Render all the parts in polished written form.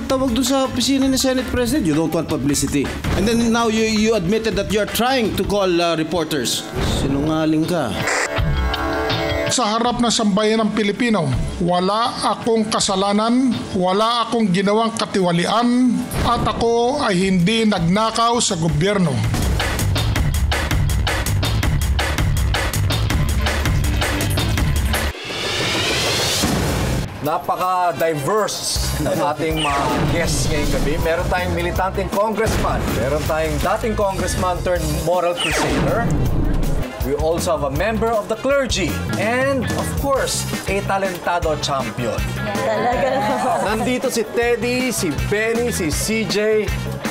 tawag doon sa opisina ni Senate President. You don't want publicity. And then now you admitted that you're trying to call reporters. Sinungaling ka. Sa harap ng sambayan ng Pilipino, wala akong kasalanan, wala akong ginawang katiwalian, at ako ay hindi nagnakaw sa gobyerno. Napaka-diverse ng ating mga guests ngayong gabi. Meron tayong militanteng congressman, meron tayong dating congressman turned moral crusader. We also have a member of the clergy. And, of course, a talentado champion. Talaga. Nandito si Teddy, si Benny, si CJ,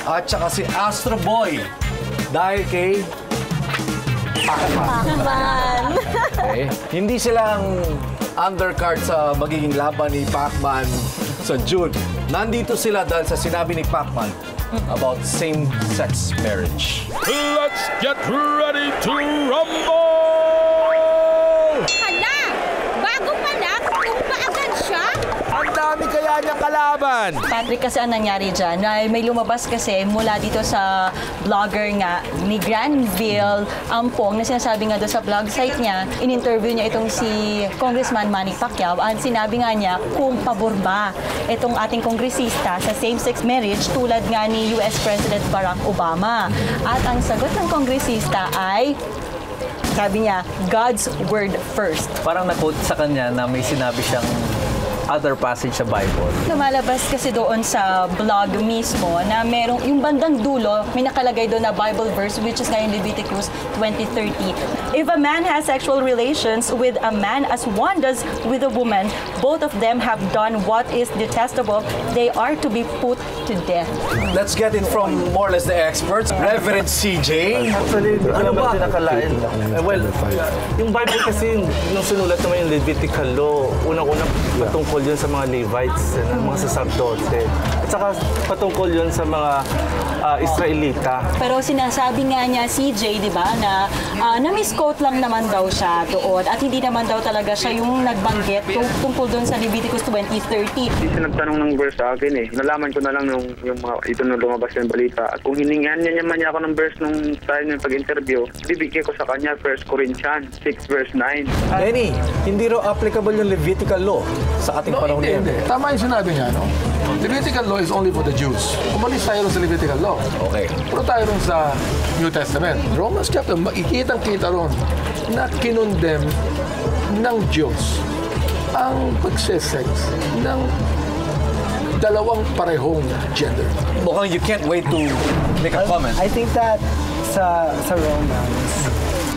at saka si Astro Boy. Dahil kay Pacman. Okay. Hindi sila ang undercard sa magiging laban ni Pacman sa June. Nandito sila dahil sa sinabi ni Pacman about same-sex marriage. Let's get ready to rumble! Hala! Bago pa lang, kung paagad siya? Ang dami kaya niyang kalaban! Patrick, kasi ang nangyari dyan, may lumabas kasi mula dito sa vlogger nga ni Granville Ampong na sinasabi nga doon sa blog site niya, in-interview niya itong si Congressman Manny Pacquiao at sinabi nga niya kung pabor ba itong ating kongresista sa same-sex marriage tulad nga ni US President Barack Obama. At ang sagot ng kongresista ay, sabi niya, God's word first. Parang na-quote sa kanya na may sinabi siyang other passage sa Bible. Lumalabas kasi doon sa blog mismo na merong yung bandang dulo, may nakalagay doon na Bible verse which is ngayon Leviticus 20:30. If a man has sexual relations with a man as one does with a woman, both of them have done what is detestable. They are to be put to death. Let's get it from more or less the experts. Reverend CJ. Actually, Ano ba? Tinakalain. Well, yung Bible kasi, nung sinulat naman yung Levitical law, unang-una patungkol yun sa mga Levites, mga sacerdote. At saka patungkol yun sa mga Israelita. Pero sinasabi nga niya CJ, di ba, na na-misquote lang naman daw siya doon at hindi naman daw talaga siya yung nagbanggit tungkol doon sa Leviticus 20:30. Hindi siya nagtanong ng verse sa akin eh. Nalaman ko na lang yung mga ito nung lumabas yung balita. At kung hiningan niya naman niya ako ng verse nung tayo ng pag-interview, bibigyan ko sa kanya 1 Corinthians 6 verse 9. Benny, hindi raw applicable yung Levitical law sa ating panahon ngayon. Hindi. Tama yung sinabi niya, no? Levitical law is only for the Jews. Umalis tayo sa Levitical law. Okay. Pero tayo rin sa New Testament. Romans chapter, makikitang-kita ron na kinondem ng Diyos ang pagsisex ng dalawang parehong gender. Mukhang you can't wait to make a comment. I think that sa Romans,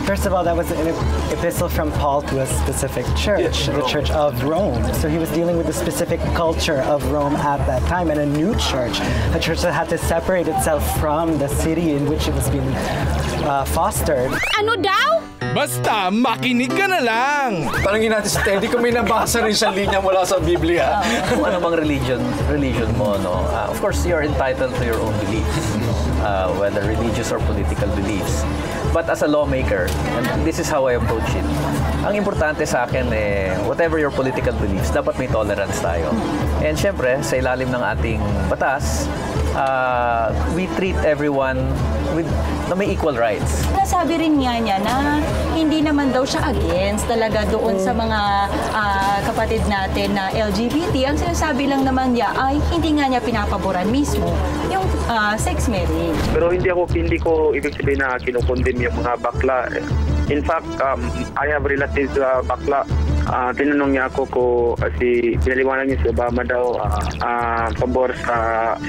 first of all, that was an epistle from Paul to a specific church, the Church of Rome. So he was dealing with the specific culture of Rome at that time, and a new church, a church that had to separate itself from the city in which it was being fostered. Ano daw? Basta makinig ka na lang! Tanungin natin si Teddy kung may nabasa rin siyang linya mula sa Biblia. Kung ano bang religion mo, no? Of course, you're entitled to your own beliefs, whether religious or political beliefs. But as a lawmaker, and this is how I approach it, ang importante sa akin, whatever your political beliefs, dapat may tolerance tayo. And syempre, sa ilalim ng ating batas, we treat everyone na may equal rights. Nasabi rin niya na hindi naman daw siya against talaga doon sa mga kapatid natin na LGBT. Ang sinasabi lang naman niya ay hindi nga niya pinapaboran mismo yung sex marriage. Pero hindi ko ibig sabihin na kinukondem yung mga bakla. In fact, I have relatives bakla. Tinanong niya ako pinaliwanag niya si Obama daw pabor sa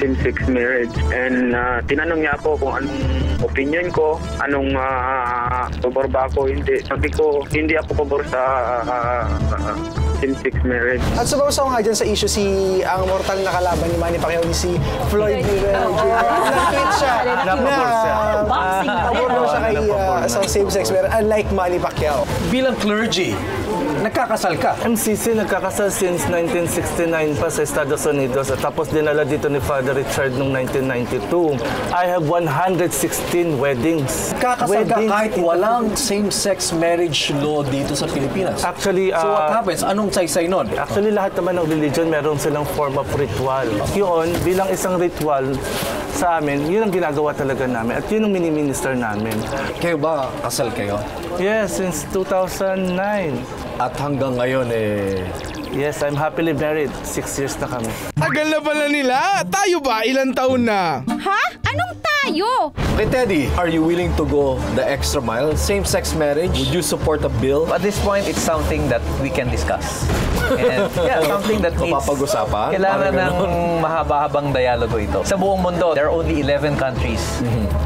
same-sex marriage. And tinanong niya ako kung anong opinion ko, anong pabor ba ako, hindi. Sabi ko, hindi ako pabor sa same-sex marriage. At sumasaw nga dyan sa issue ang mortal na kalaban ni Manny Pacquiao, si Floyd Mayweather Jr. Nag-tweet siya na pabor daw siya sa same-sex marriage, unlike Manny Pacquiao. Bilang clergy, nagkakasal ka. MCC nagkakasal since 1969 pa sa Estados Unidos at tapos dinala dito ni Father Richard noong 1992. I have 116 weddings. Kakasal ka kahit walang same-sex marriage law dito sa Pilipinas. Actually, so what happens? Anong saysay nun? Actually, lahat naman ng religion meron silang form of ritual. Yun, bilang isang ritual sa amin, yun ang ginagawa talaga namin at yun ang mini-minister namin. Kayo ba kasal kayo? Yes, since 2009. At hanggang ngayon Yes, I'm happily married. 6 years na kami. Tagal na pala nila. Tayo ba? Ilang taon na? Ha? Anong tayo? Okay, Teddy, are you willing to go the extra mile? Same-sex marriage? Would you support a bill? At this point, it's something that we can discuss. And yeah, something that needs... Mapapag-usapan? Kailangan ng mahaba-habang dialogo ito. Sa buong mundo, there are only 11 countries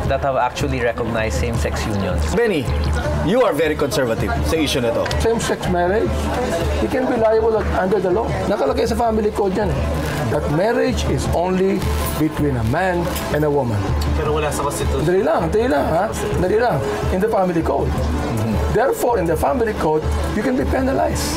that have actually recognized same-sex unions. Benny, you are very conservative sa issue na ito. Same-sex marriage, it can be liable under the law. Nakalagay sa family code yan that marriage is only between a man and a woman. Pero wala sa constitution. Dali lang, ha? Dali lang. In the family code. Therefore, in the family code, you can be penalized.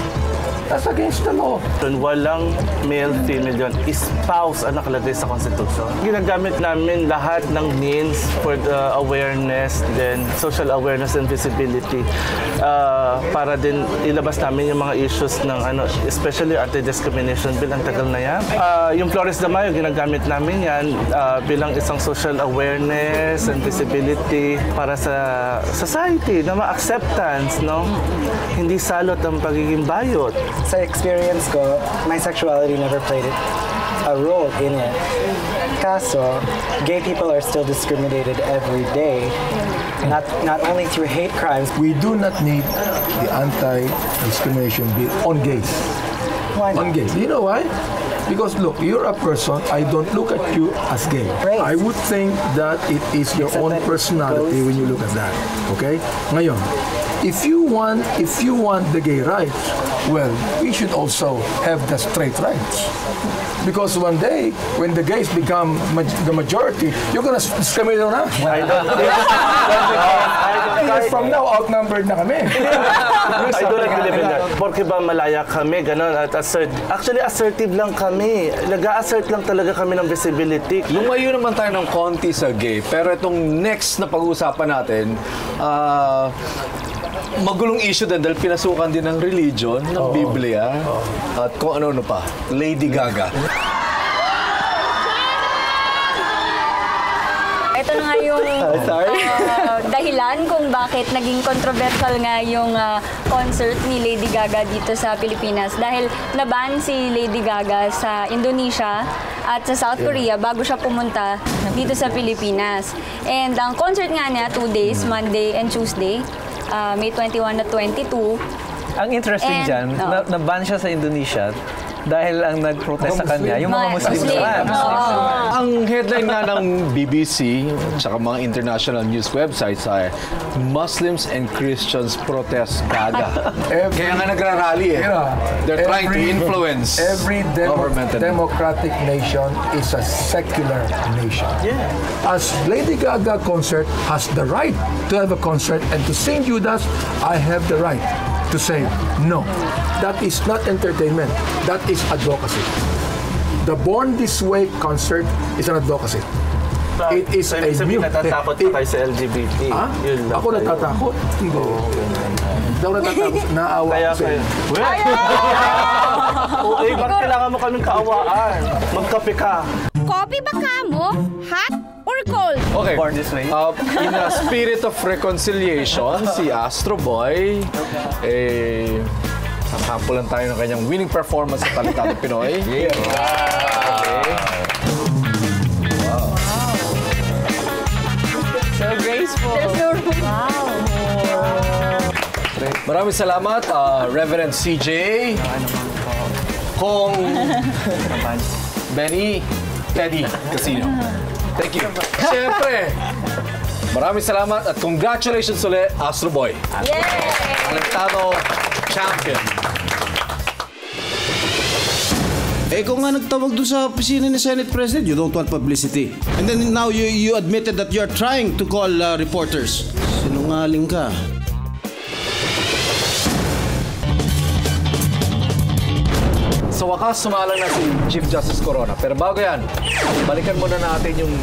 That's against the law. Walang male, female yun. Spouse ang nakalagay sa Constitution. Ginagamit namin lahat ng means for the awareness, then social awareness and visibility para din ilabas namin yung mga issues ng especially anti-discrimination bill. Ang tagal na yan. Yung Flores de Mayo, ginagamit namin yan bilang isang social awareness and visibility para sa society na ma-acceptance, no? Hindi salot ang pagiging bayot. Sa experience ko, my sexuality never played a role in it. Kaso, gay people are still discriminated every day, not only through hate crimes. We do not need the anti-discrimination bill on gays. Why not? On gays. You know why? Because look, you're a person, I don't look at you as gay. Right. I would think that it is your own personality when you look at that. Okay? Ngayon, if you want the gay rights, well, we should also have the straight rights. Because one day, when the gays become the majority, you're gonna discriminate on us. I don't Years from now, outnumbered na kami. I don't believe in that. Porque ba malaya kami, gano'n, at actually assertive lang kami. Nag-a-assert lang talaga kami ng visibility. Lumayo naman tayo ng konti sa gay, pero itong next na pag-uusapan natin, magulong issue din dahil pinasukan din ng religion, ng Biblia, at kung ano pa, Lady Gaga. Ito na nga yung dahilan kung bakit naging controversial nga yung concert ni Lady Gaga dito sa Pilipinas. Dahil naban si Lady Gaga sa Indonesia at sa South Korea bago siya pumunta dito sa Pilipinas. And ang concert nga niya, 2 days, Monday and Tuesday, May 21 at 22. Ang interesting dyan, naban siya sa Indonesia dahil ang nag-protest sa kanya, yung mga Muslim naman. Ang headline nga ng BBC at mga international news websites ay Muslims and Christians protest Gaga. Kaya nga nagrarally They're trying to influence every democratic nation is a secular nation. Yeah. As Lady Gaga concert has the right to have a concert and to sing Judas, I have the right to say no. That is not entertainment. That is advocacy. The Born This Way concert is an advocacy. It is a new... Natatakot pa kayo sa LGBT. Ako natatakot? Hindi. Hindi ako natatakot. Naawa ko sa Okay, bakit kailangan mo kaming kaawaan? Magkape ka. Coffee ba ka mo? Hot or cold? Okay. Born This Way. In a spirit of reconciliation, si Astro Boy, sasampulan tayo ng kanyang winning performance sa Talented Pinoy. Okay. Wow. So graceful. Wow. Maraming salamat, Reverend CJ, Kong, Benny, Teddy Casino. Thank you. Siyempre, maraming salamat at congratulations ulit, Astro Boy. Yay! Talentado champion. Kung nga nagtawag doon sa opisina ni Senate President, you don't want publicity. And then now you admitted that you're trying to call reporters. Sinungaling ka. Sa wakas, sumalang na si Chief Justice Corona. Pero bago yan, balikan muna natin yung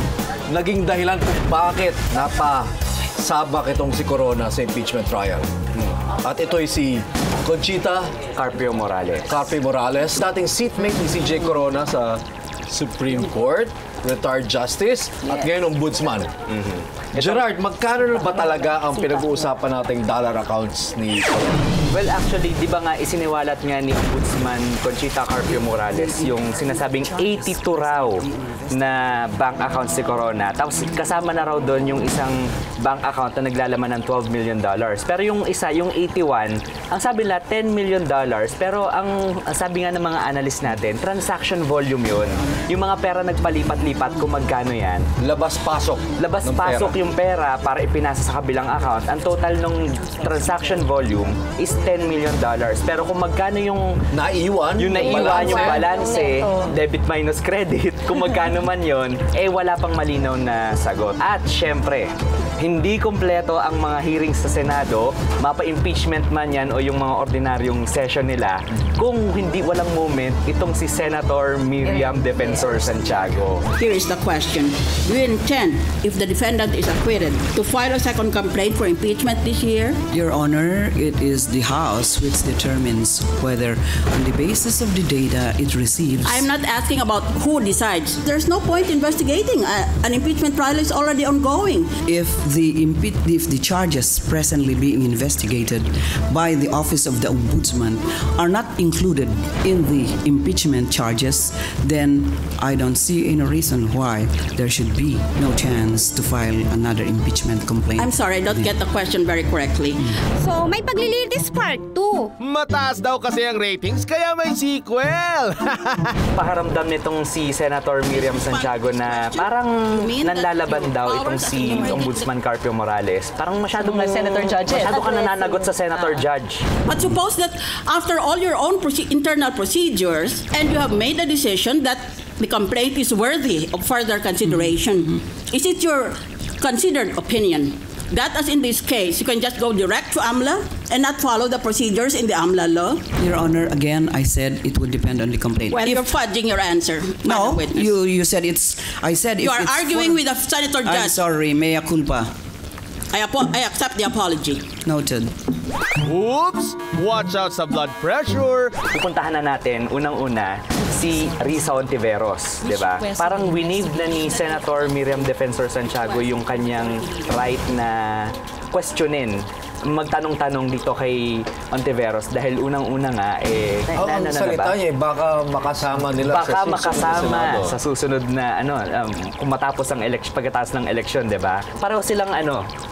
naging dahilan kung bakit napasabak itong si Corona sa impeachment trial. At ito ay si Conchita Carpio Morales. Dating seatmate ni CJ Corona sa Supreme Court, retired justice, at ngayon ombudsman. Gerard, magkano ba talaga ang pinag-uusapan nating dollar accounts ni Corona? Well, actually, di ba nga isiniwalat nga ni Ombudsman Conchita Carpio Morales yung sinasabing 82 raw na bank accounts ni Corona. Tapos kasama na raw doon yung isang bank account na naglalaman ng $12 million. Pero yung isa, yung 81, ang sabi nila $10 million. Pero ang sabi nga ng mga analyst natin, transaction volume yun. Yung mga pera nagpalipat-lipat kung magkano yan. Labas-pasok. Labas-pasok yung pera para ipinasa sa kabilang account. Ang total ng transaction volume is $10 million. Pero kung magkano yung naiwan, yung balanse, debit minus credit, kung magkano man yon, wala pang malinaw na sagot. At syempre, hindi kompleto ang mga hearings sa Senado, mapa-impeachment man yan o yung mga ordinaryong session nila, kung hindi walang moment itong si Senator Miriam Defensor Santiago. Here is the question. Do you intend, if the defendant is acquitted, to file a second complaint for impeachment this year? Your Honor, it is the House which determines whether, on the basis of the data it receives... I'm not asking about who decides. There's no point investigating. An impeachment trial is already ongoing. If the charges presently being investigated by the Office of the Ombudsman are not included in the impeachment charges, then I don't see any reason why there should be no chance to file another impeachment complaint. I'm sorry, I don't get the question very correctly. So, may paglilitis part 2. Mataas daw kasi ang ratings, kaya may sequel. Pakiramdam nitong si Senator Miriam Santiago na parang nanlalaban daw itong si Ombudsman Carpio Morales. Parang masyado ka nananagot sa Senator Judge. But suppose that after all your own internal procedures and you have made a decision that the complaint is worthy of further consideration, is it your considered opinion that, as in this case, you can just go direct to AMLA and not follow the procedures in the AMLA law? Your Honor, again, I said it would depend on the complaint. Well, you're fudging your answer. No, you said it's... I said you are arguing with the Senator Judge. I'm sorry, mea culpa. I accept the apology. Noted. Oops! Watch out sa blood pressure! Pupuntahan na natin, unang-una, si Risa Ontiveros, di ba? Parang winave na ni Senator Miriam Defensor Santiago yung kanyang right na questionin, magtanong-tanong dito kay Ontiveros dahil unang-una nga, ang salita niya, baka makasama nila sa susunod na kung matapos ang pagkatapos ng eleksyon, di ba? Pareho silang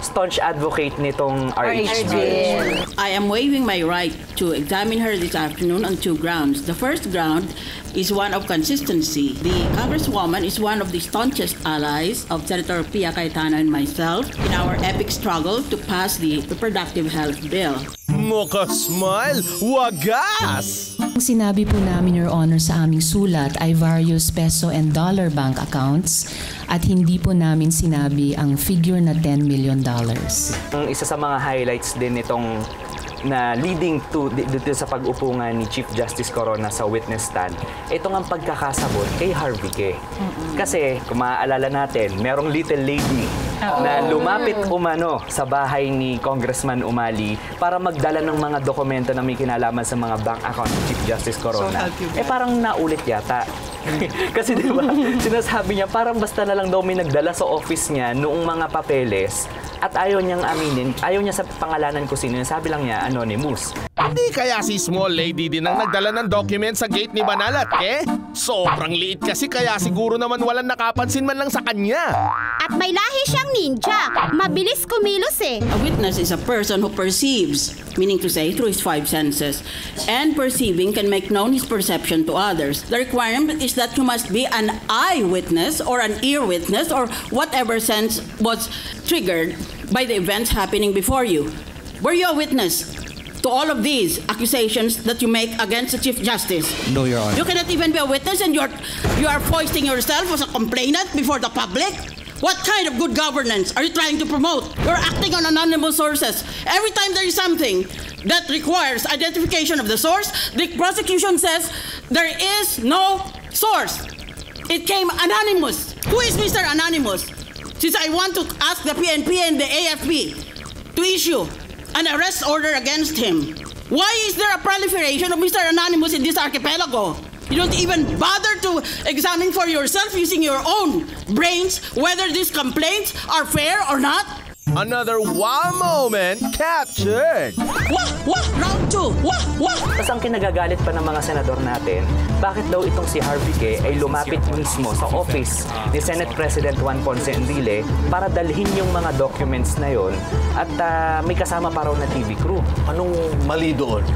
staunch advocate nitong RH bill. I am waiving my right to examine her this afternoon on 2 grounds. The first ground is one of consistency. The Congresswoman is one of the staunchest allies of Senator Pia Cayetano and myself in our epic struggle to pass the reproductive health bill. Mocha smile, wagas! Ang sinabi po namin, Your Honor, sa aming sulat ay various peso and dollar bank accounts at hindi po namin sinabi ang figure na $10 million. Ang isa sa mga highlights din itong na leading to dito sa pag-upo nga ni Chief Justice Corona sa witness stand, ito ang pagkakasabot kay Harvey K. Kasi, kung maaalala natin, merong little lady na lumapit umano sa bahay ni Congressman Umali para magdala ng mga dokumento na may kinalaman sa mga bank account ni Chief Justice Corona. Parang naulit yata. Kasi di ba, sinasabi niya parang basta na lang daw may nagdala sa office niya noong mga papeles at ayaw niyang aminin, ayaw niya sa pangalanan ko sino, sabi lang niya, anonymous. Hindi kaya si small lady din ang nagdala ng document sa gate ni Banalat, Sobrang liit kasi kaya siguro naman walang nakapansin man lang sa kanya. At may lahi siyang ninja. Mabilis kumilos A witness is a person who perceives, meaning to say through his 5 senses, and perceiving can make known his perception to others. The requirement is that you must be an eyewitness or an ear witness or whatever sense was triggered by the events happening before you. Were you a witness to all of these accusations that you make against the Chief Justice? No, Your Honor. You cannot even be a witness and you are foisting yourself as a complainant before the public? What kind of good governance are you trying to promote? You're acting on anonymous sources. Every time there is something that requires identification of the source, the prosecution says there is no source. It came anonymous. Who is Mr. Anonymous? Since I want to ask the PNP and the AFP to issue an arrest order against him. Why is there a proliferation of Mr. Anonymous in this archipelago? You don't even bother to examine for yourself using your own brains whether these complaints are fair or not? Another wow moment captured! Wah! Round 2! Wah! Tapos ang kinagagalit pa ng mga senador natin, bakit daw itong si Harvey K ay lumapit mismo sa office ni Senate President Juan Ponce Enrile para dalhin yung mga documents na yon at may kasama pa raw na TV crew. Anong mali doon?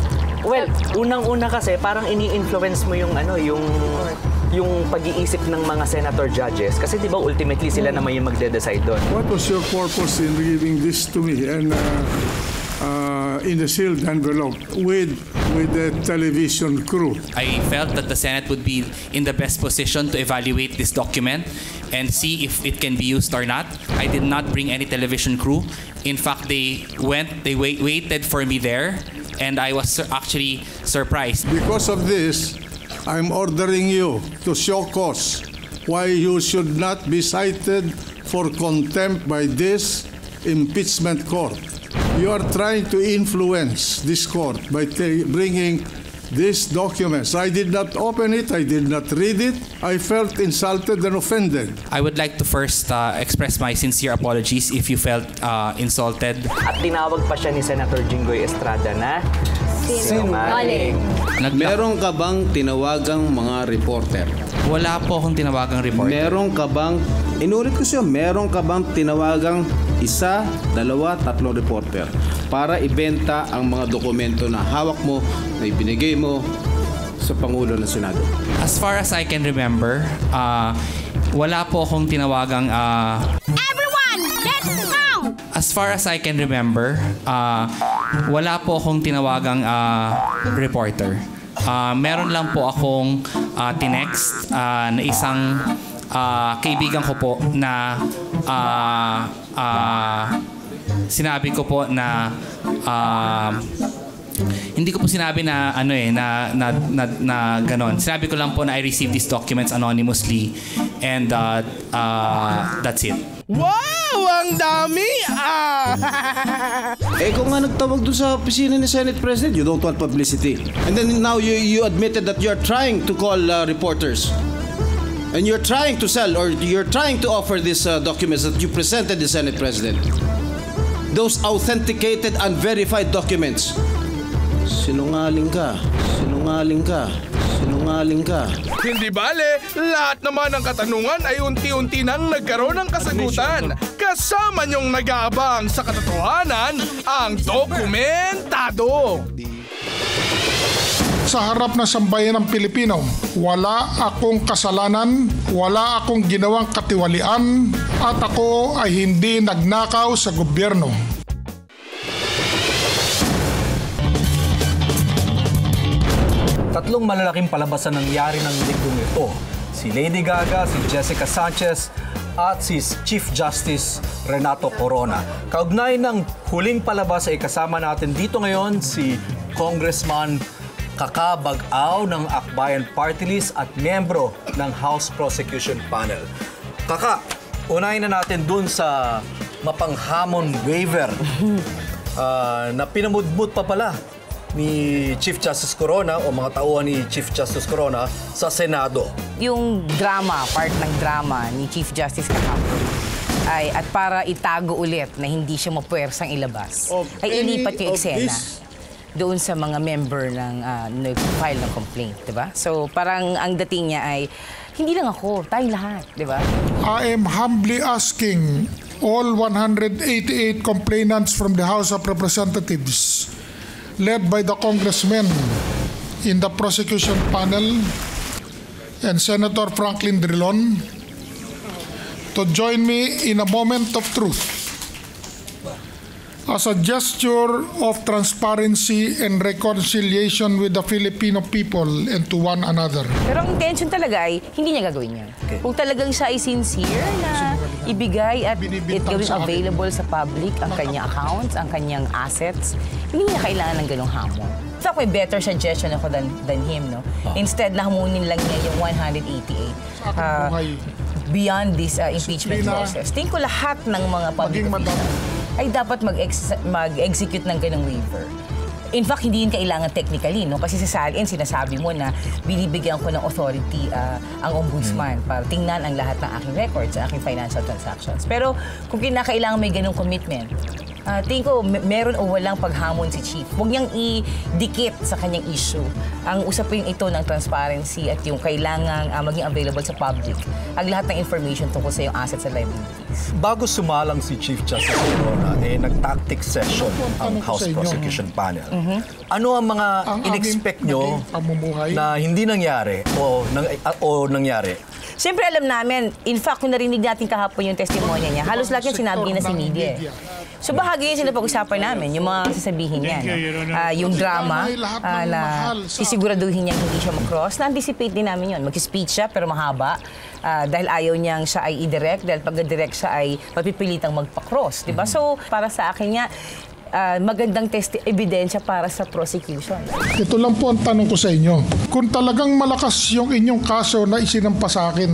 Well, unang-una kasi parang ini-influence mo yung yung pag-iisip ng mga senator judges kasi 'di ba ultimately sila naman yung magde-decide doon. What was your purpose in giving this to me and in the sealed envelope with the television crew? I felt that the Senate would be in the best position to evaluate this document and see if it can be used or not. I did not bring any television crew. In fact, they waited for me there. And I was actually surprised. Because of this, I'm ordering you to show cause why you should not be cited for contempt by this impeachment court. You are trying to influence this court by bringing these documents. I did not open it. I did not read it. I felt insulted and offended. I would like to first express my sincere apologies if you felt insulted. At tinawag pa siya ni Senator Jinggoy Estrada na sinungaling. Meron ka bang tinawagang mga reporter? Wala po akong tinawagang reporter. Meron ka bang, inulit ko siya, meron ka bang tinawagang 1, 2, 3 reporter para ibenta ang mga dokumento na hawak mo, na ibinigay mo sa Pangulo ng Senado? As far as I can remember, wala po akong tinawagang... Everyone, let's count! As far as I can remember, wala po akong tinawagang reporter. Meron lang po akong tinext na isang kaibigan ko po na sinabi ko po na hindi ko po sinabi na na ganon. Sinabi ko lang po na I received these documents anonymously and that's it. Wow! Ang dami! Kung nga nagtawag doon sa opisina ni Senate President, you don't want publicity. And then now you admitted that you're trying to call reporters. And you're trying to sell or you're trying to offer these documents that you presented the Senate President. Those authenticated and verified documents. Sinungaling ka. Sinungaling ka. Sinungaling ka. Hindi bale, lahat naman ng katanungan ay unti-unti nang nagkaroon ng kasagutan. Kasama niyong nag-aabang sa katotohanan ang dokumentado. Sa harap ng sambayan ng Pilipino, wala akong kasalanan, wala akong ginawang katiwalian, at ako ay hindi nagnakaw sa gobyerno. Tatlong malalaking palabas na nangyari ng linggong ito. Si Lady Gaga, si Jessica Sanchez, at si Chief Justice Renato Corona. Kaugnay ng huling palabas ay kasama natin dito ngayon si Congressman Kaka Bag-aw ng Akbayan Party List at miyembro ng House Prosecution Panel. Kaka, unahin na natin dun sa mapanghamon waiver na pinamudmud pa pala ni Chief Justice Corona o mga tauhan ni Chief Justice Corona sa Senado. Yung drama, part ng drama ni Chief Justice kahapon ay at para itago ulit na hindi siya mapuwersang ilabas, ay ilipat yung eksena doon sa mga member ng nag-file ng complaint, di ba? So parang ang dating niya ay hindi lang ako, tayong lahat, di ba? I am humbly asking all 188 complainants from the House of Representatives led by the congressmen in the prosecution panel and Senator Franklin Drilon to join me in a moment of truth. as a gesture of transparency and reconciliation with the Filipino people and to one another. Pero ang intention talaga ay hindi niya gagawin yan. Kung talagang siya ay sincere na ibigay at gawin available sa public ang kanyang accounts, ang kanyang assets, hindi niya kailangan ng ganong hamon. So ako, better suggestion ako than him, no? Instead na hamunin lang niya yung 188 beyond this impeachment process. Tingin ko lahat ng mga public officials ay dapat mag-execute ng ganong waiver. In fact, hindi yun kailangan technically, no? Kasi sa SALN, sinasabi mo na binibigyan ko ng authority ang ombudsman para tingnan ang lahat ng aking records, ang aking financial transactions. Pero kung kinakailangan may ganong commitment, tingin ko meron o walang paghamon si Chief. Huwag niyang idikit sa kanyang issue. Ang usapin ito ng transparency at yung kailangang maging available sa public ang lahat ng information tungkol sa yung assets and liabilities. Bago sumalang si Chief Justice Corona, nag-tactic session ang House Prosecution Panel. Ano ang mga in-expect nyo na hindi nangyari o nangyari? Siyempre alam namin, in fact, kung narinig natin kahapon yung testimonya niya, halos lahat yung sinabi niya na si media. So bahagi yun sila pag-usapan namin, yung mga sasabihin niya. Yung drama na sisiguraduhin niya hindi siya mag-cross. Na-anticipate din namin yun. Mag-speech siya pero mahaba. Dahil ayaw niyang siya ay i-direct, dahil pag-direct siya ay mapipilitang magpa-cross. Diba? So para sa akin niya, magandang ebidensya para sa prosecution. Ito lang po ang tanong ko sa inyo. Kung talagang malakas yung inyong kaso na isinampa sa akin,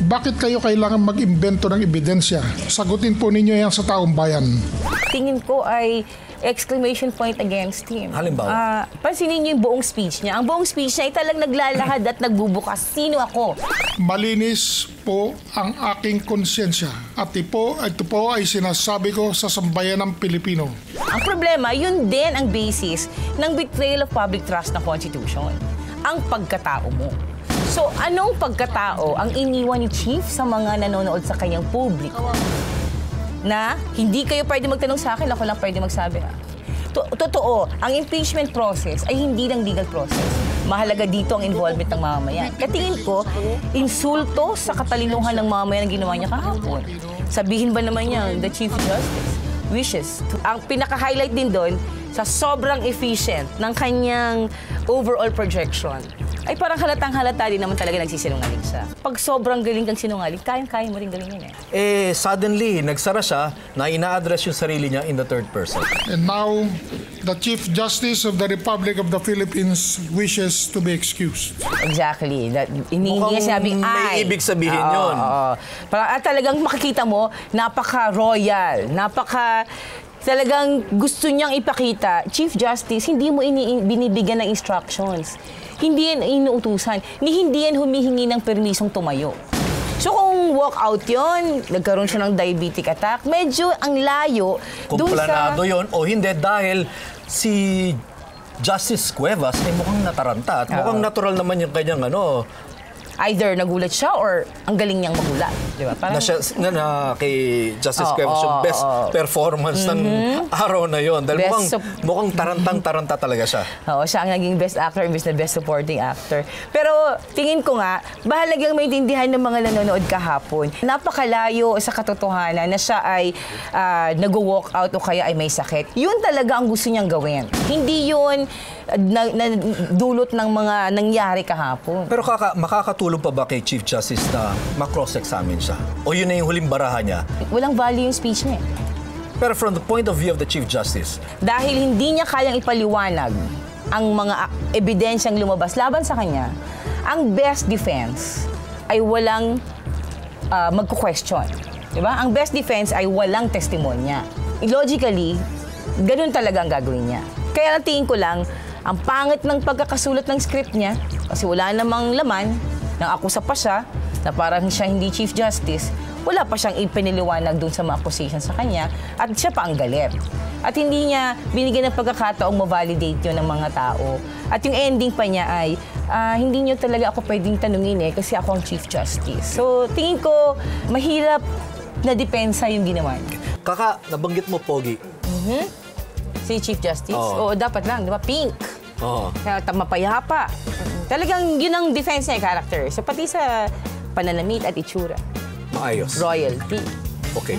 bakit kayo kailangan mag-imbento ng ebidensya? Sagutin po ninyo yan sa taong bayan. Tingin ko ay exclamation point against him. Halimbawa? Pansinin niyo yung buong speech niya. Ang buong speech niya ay talagang naglalahad at nagbubukas. Sino ako? Malinis po ang aking konsyensya. At ito po ay sinasabi ko sa sambayan ng Pilipino. Ang problema, yun din ang basis ng betrayal of public trust na Constitution. Ang pagkatao mo. So, anong pagkatao ang iniwan ni Chief sa mga nanonood sa kanyang publiko? Na hindi kayo pwede magtanong sa akin, ako lang pwede magsabi. Totoo, ang impeachment process ay hindi lang legal process. Mahalaga dito ang involvement ng mamamayan. Katingin ko, insulto sa katalinuhan ng mamamayan ang ginawa niya kahapon. Sabihin ba naman niya, the Chief Justice wishes. Ang pinaka-highlight din doon, sa sobrang efficient ng kanyang overall projection, ay parang halatang-halata din naman talaga nagsisinungaling siya. Pag sobrang galing kang sinungaling, kayang-kaya mo rin galing yun Suddenly, nagsara siya na ina-address yung sarili niya in the third person. And now, the Chief Justice of the Republic of the Philippines wishes to be excused. Exactly. Hindi niya sinabing ay. May ibig sabihin yun. Talagang makikita mo, napaka-royal, talagang gusto niyang ipakita, Chief Justice, hindi mo binibigyan ng instructions. Hindi yan inuutusan. Hindi yan humihingi ng permisong tumayo. So kung walk out yon, nagkaroon siya ng diabetic attack, medyo ang layo kung planado yon o hindi dahil si Justice Cuevas ay mukhang nataranta at mukhang natural naman yung kanyang either nagulat siya or ang galing niyang magulat. Diba? Parang kay Justice Cuevas yung best performance ng araw na yon. Dahil mukhang tarantang-taranta talaga siya. Oo, siya ang naging best actor imbes na best supporting actor. Pero tingin ko nga, bahalagang maintindihan ng mga nanonood kahapon. Napakalayo sa katotohanan na siya ay nag-walk out o kaya ay may sakit. Yun talaga ang gusto niyang gawin. Hindi yun dulot ng mga nangyari kahapon. Pero makakatulong pa ba kay Chief Justice na ma-cross-examine siya? O yun na yung huling barahan niya? Walang value yung speech niya. Pero from the point of view of the Chief Justice? Dahil hindi niya kayang ipaliwanag ang mga ebidensyang lumabas laban sa kanya, ang best defense ay walang magko-question. Diba? Ang best defense ay walang testimonya. Logically, ganun talaga ang gagawin niya. Kaya tingin ko lang, ang pangit ng pagkakasulat ng script niya, kasi wala namang laman, nang akusa pa siya, na parang siya hindi Chief Justice, wala pa siyang ipiniliwanag dun sa mga accusations sa kanya, at siya pa ang galit. At hindi niya binigyan ng pagkakataong ma-validate yun ng mga tao. At yung ending pa niya ay, hindi niyo talaga ako pwedeng tanungin kasi ako ang Chief Justice. So, tingin ko, mahirap na depensa yung ginawa niya. Nabanggit mo, Pogi. Si Chief Justice? Oo, dapat lang, di ba? Pink. Mapayapa. Talagang yun ang defense niya, character. So, pati sa pananamit at itsura. Maayos. Royalty. Okay.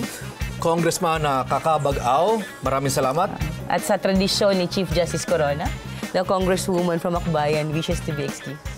Congressman Kakabag-Aw, maraming salamat. At sa tradisyon ni Chief Justice Corona, the Congresswoman from Akbayan wishes to be excused.